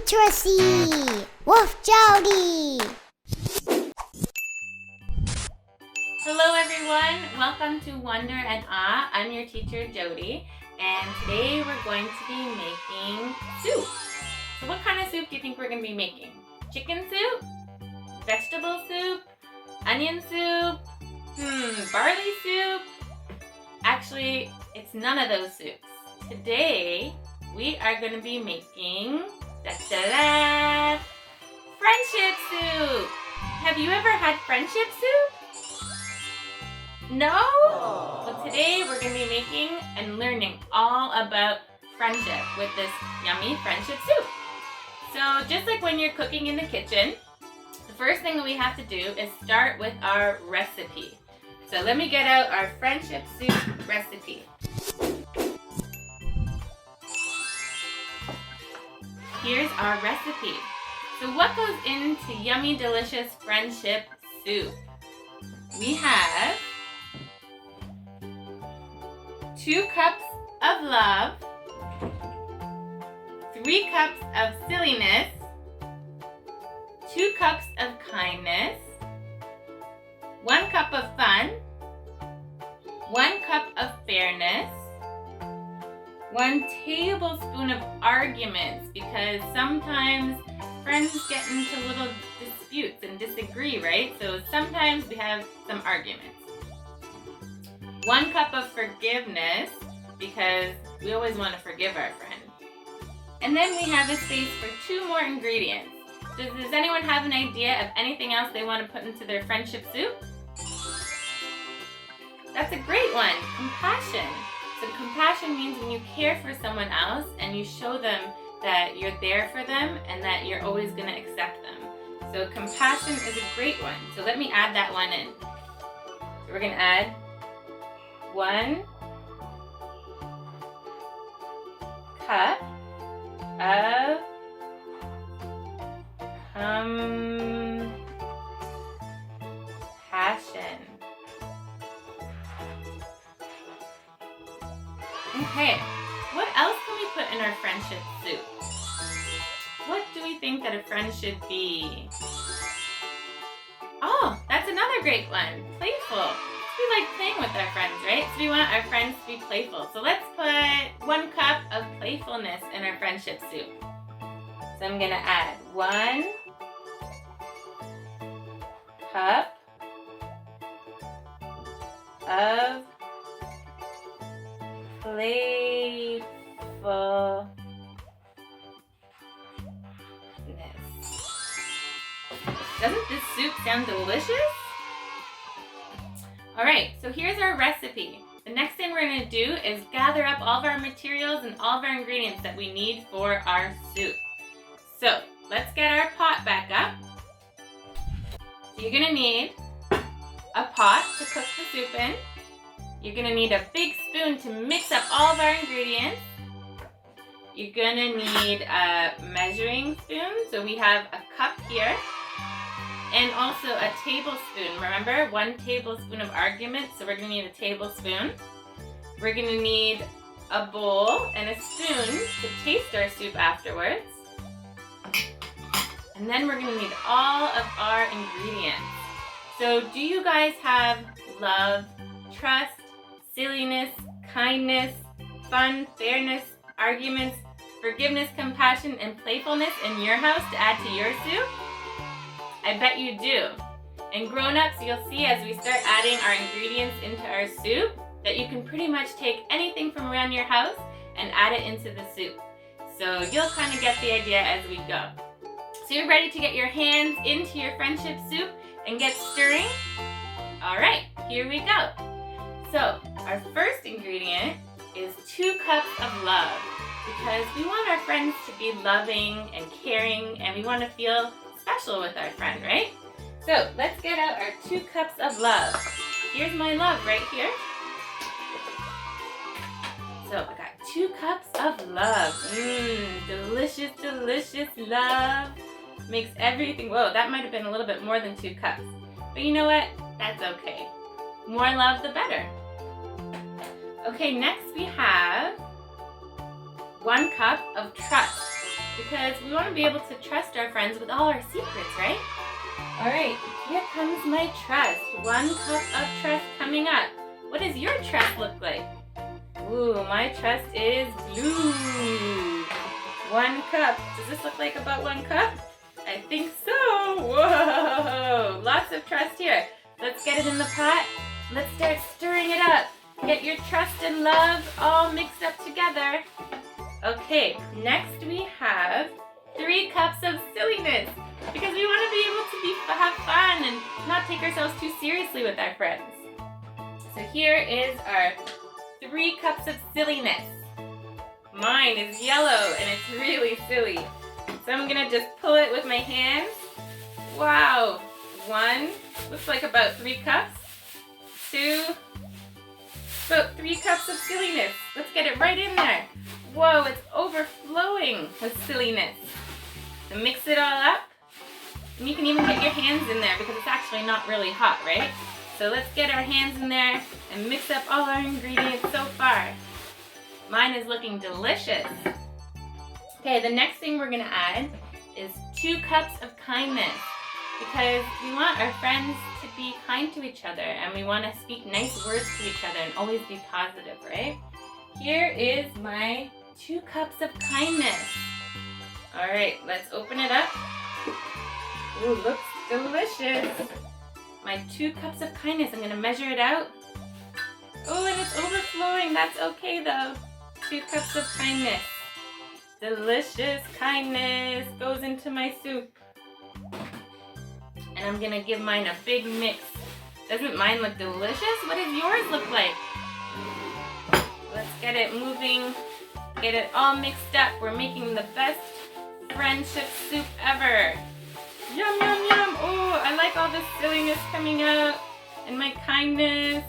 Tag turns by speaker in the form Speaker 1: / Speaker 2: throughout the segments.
Speaker 1: literacy with Jodi.
Speaker 2: Hello everyone, welcome to Wonder and Awe. I'm your teacher Jodi, and today we're going to be making soup. So what kind of soup do you think we're going to be making? Chicken soup? Vegetable soup? Onion soup? Barley soup? Actually, it's none of those soups. Today we are going to be making friendship soup. Have you ever had friendship soup? No? Well, today we're going to be making and learning all about friendship with this yummy friendship soup. So just like when you're cooking in the kitchen, the first thing that we have to do is start with our recipe. So let me get out our friendship soup recipe. Here's our recipe. So what goes into yummy, delicious friendship soup? We have 2 cups of love, 3 cups of silliness, 2 cups of kindness, 1 cup of fun, 1 cup of fairness, 1 tablespoon of arguments, because sometimes friends get into little disputes and disagree, right? So sometimes we have some arguments. 1 cup of forgiveness, because we always want to forgive our friend. And then we have a space for 2 more ingredients. Does anyone have an idea of anything else they want to put into their friendship soup? That's a great one, compassion. So compassion means when you care for someone else and you show them that you're there for them and that you're always going to accept them. So compassion is a great one. So let me add that one in. So we're going to add 1 cup of compassion. Okay, what else can we put in our friendship soup? What do we think that a friend should be? Oh, that's another great one, playful. We like playing with our friends, right? So we want our friends to be playful. So let's put 1 cup of playfulness in our friendship soup. So I'm gonna add 1 cup of playfulness. Doesn't this soup sound delicious? Alright, so here's our recipe. The next thing we're going to do is gather up all of our materials and all of our ingredients that we need for our soup. So, let's get our pot back up. So you're going to need a pot to cook the soup in. You're going to need a big spoon to mix up all of our ingredients. You're going to need a measuring spoon. So we have a cup here. And also a tablespoon. Remember, 1 tablespoon of argument. So we're going to need a tablespoon. We're going to need a bowl and a spoon to taste our soup afterwards. And then we're going to need all of our ingredients. So do you guys have love, trust, silliness, kindness, fun, fairness, arguments, forgiveness, compassion, and playfulness in your house to add to your soup? I bet you do. And grown-ups, you'll see as we start adding our ingredients into our soup that you can pretty much take anything from around your house and add it into the soup. So you'll kind of get the idea as we go. So you're ready to get your hands into your friendship soup and get stirring? Alright, here we go. So our first ingredient is 2 cups of love, because we want our friends to be loving and caring, and we want to feel special with our friend, right? So let's get out our 2 cups of love. Here's my love right here. So I got 2 cups of love. Delicious, delicious love. Makes everything, whoa, that might have been a little bit more than 2 cups. But you know what? That's okay. More love, the better. Okay, next we have 1 cup of trust. because we want to be able to trust our friends with all our secrets, right? All right, here comes my trust. 1 cup of trust coming up. What does your trust look like? Ooh, my trust is blue. 1 cup. Does this look like about 1 cup? I think so. Whoa, lots of trust here. Let's get it in the pot. Let's start stirring it up. Get your trust and love all mixed up together. Okay, next we have 3 cups of silliness, because we want to be able to have fun and not take ourselves too seriously with our friends. So here is our 3 cups of silliness. Mine is yellow and it's really silly. So I'm gonna just pull it with my hands. Wow, 1, looks like about 3 cups. 2, about 3 cups of silliness. Let's get it right in there. Whoa, it's overflowing with silliness. So mix it all up. And you can even get your hands in there because it's actually not really hot, right? So let's get our hands in there and mix up all our ingredients so far. Mine is looking delicious. Okay, the next thing we're gonna add is 2 cups of kindness, because we want our friends to be kind to each other and we want to speak nice words to each other and always be positive, right? Here is my 2 cups of kindness. All right, let's open it up. Ooh, looks delicious. My 2 cups of kindness, I'm gonna measure it out. Oh, and it's overflowing. That's okay though. 2 cups of kindness. Delicious kindness goes into my soup. And I'm gonna give mine a big mix. Doesn't mine look delicious? What does yours look like? Let's get it moving. Get it all mixed up. We're making the best friendship soup ever. Yum, yum, yum. Oh, I like all this silliness coming out and my kindness.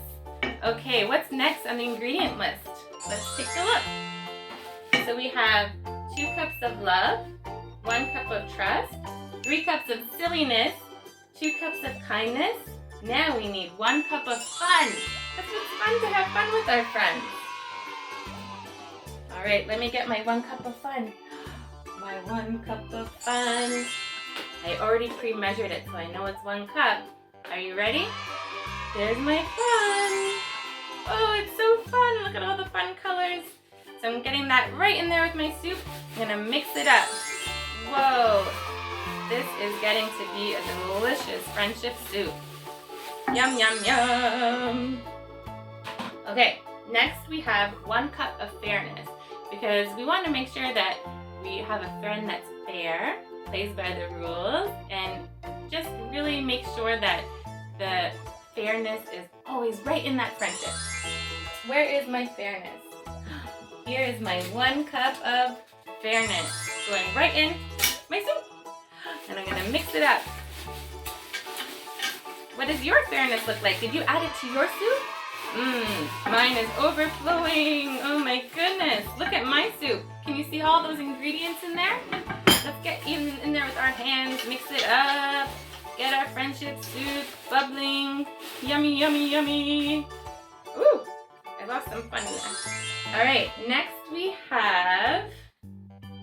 Speaker 2: Okay, what's next on the ingredient list? Let's take a look. So we have 2 cups of love, 1 cup of trust, 3 cups of silliness, 2 cups of kindness. Now we need 1 cup of fun. It's fun to have fun with our friends. All right, let me get my 1 cup of fun. My 1 cup of fun. I already pre-measured it, so I know it's 1 cup. Are you ready? There's my fun. Oh, it's so fun. Look at all the fun colors. So I'm getting that right in there with my soup. I'm gonna mix it up. Whoa, this is getting to be a delicious friendship soup. Yum, yum, yum. Okay, next we have 1 cup of fairness, because we want to make sure that we have a friend that's fair, plays by the rules, and just really make sure that the fairness is always right in that friendship. Where is my fairness? Here is my 1 cup of fairness going right in my soup. And I'm gonna mix it up. What does your fairness look like? Did you add it to your soup? Mine is overflowing. Oh my goodness. Look at my soup. Can you see all those ingredients in there? Let's get even in there with our hands, mix it up. Get our friendship soup bubbling. Yummy, yummy, yummy. Ooh, I lost some fun in there. All right, next we have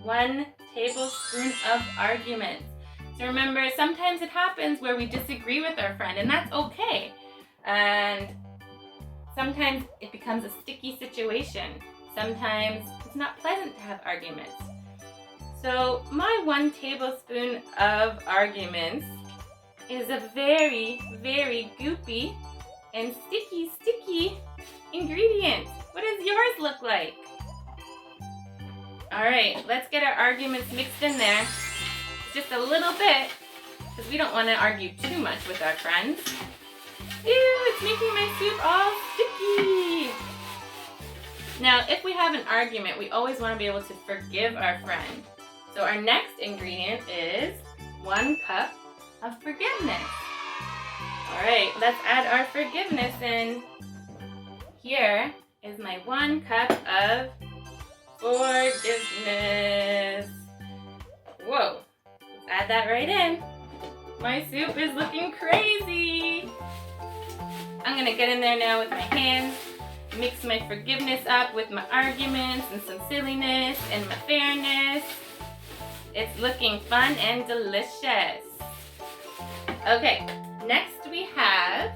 Speaker 2: 1 tablespoon of arguments. So remember, sometimes it happens where we disagree with our friend, and that's okay. And sometimes it becomes a sticky situation. Sometimes it's not pleasant to have arguments. So my 1 tablespoon of arguments is a very, very goopy and sticky ingredient. What does yours look like? All right, let's get our arguments mixed in there. Just a little bit, because we don't want to argue too much with our friends. Ew, it's making my soup all sticky. Now, if we have an argument, we always want to be able to forgive our friend. So our next ingredient is 1 cup of forgiveness. All right, let's add our forgiveness in. Here is my 1 cup of forgiveness. Whoa, let's add that right in. My soup is looking crazy. I'm gonna get in there now with my hands, mix my forgiveness up with my arguments and some silliness and my fairness. It's looking fun and delicious. Okay, next we have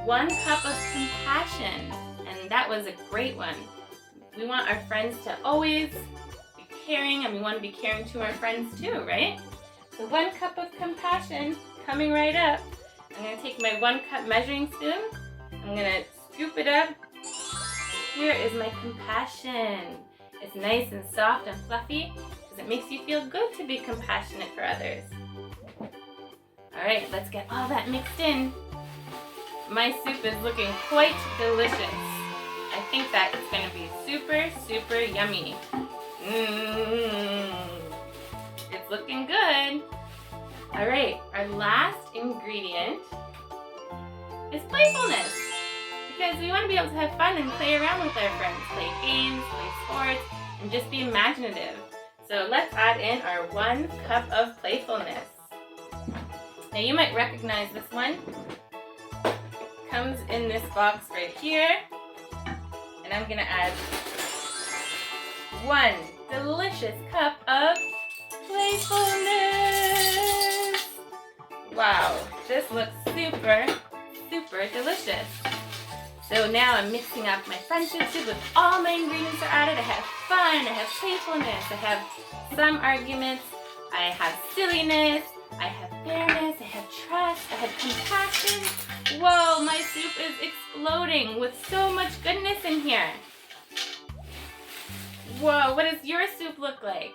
Speaker 2: 1 cup of compassion. And that was a great one. We want our friends to always be caring, and we want to be caring to our friends too, right? So 1 cup of compassion coming right up. I'm going to take my 1 cup measuring spoon. I'm going to scoop it up. Here is my compassion. It's nice and soft and fluffy because it makes you feel good to be compassionate for others. Alright, let's get all that mixed in. My soup is looking quite delicious. I think that it's going to be super, super yummy. It's looking good. Alright, our last ingredient is playfulness. Because we want to be able to have fun and play around with our friends. Play games, play sports, and just be imaginative. So let's add in our 1 cup of playfulness. Now you might recognize this one. It comes in this box right here. And I'm going to add 1 delicious cup of playfulness. Wow, this looks super, super delicious. So now I'm mixing up my friendship soup with all my ingredients are added. I have fun, I have playfulness, I have some arguments, I have silliness, I have fairness, I have trust, I have compassion. Whoa, my soup is exploding with so much goodness in here. Whoa, what does your soup look like?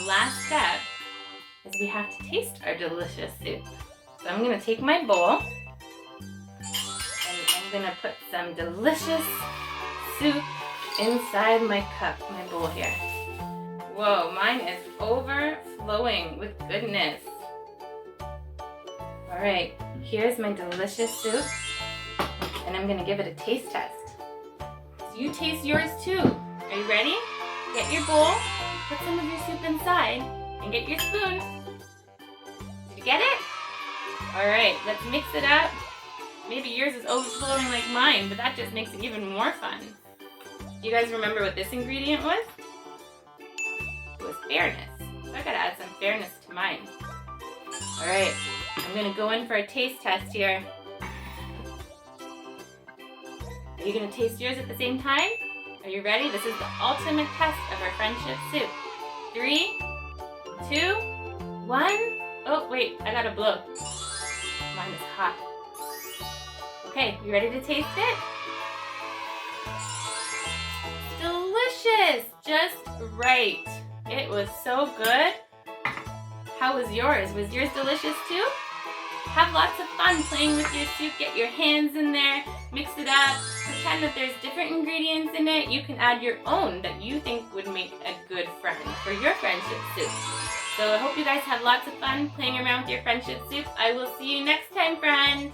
Speaker 2: Last step is we have to taste our delicious soup. So I'm going to take my bowl and I'm going to put some delicious soup inside my cup, my bowl here. Whoa, mine is overflowing with goodness. Alright, here's my delicious soup and I'm going to give it a taste test. So you taste yours too. Are you ready? Get your bowl. Put some of your soup inside and get your spoon. Did you get it? Alright, let's mix it up. Maybe yours is overflowing like mine, but that just makes it even more fun. Do you guys remember what this ingredient was? It was fairness. So I gotta add some fairness to mine. Alright, I'm gonna go in for a taste test here. Are you gonna taste yours at the same time? Are you ready? This is the ultimate test of our friendship soup. 3, 2, 1. Oh, wait, I gotta blow. Mine is hot. Okay, you ready to taste it? Delicious! Just right. It was so good. How was yours? Was yours delicious too? Have lots of fun playing with your soup. Get your hands in there, mix it up, pretend that there's different ingredients in it. You can add your own that you think would make a good friend for your friendship soup. So I hope you guys have lots of fun playing around with your friendship soup. I will see you next time, friend.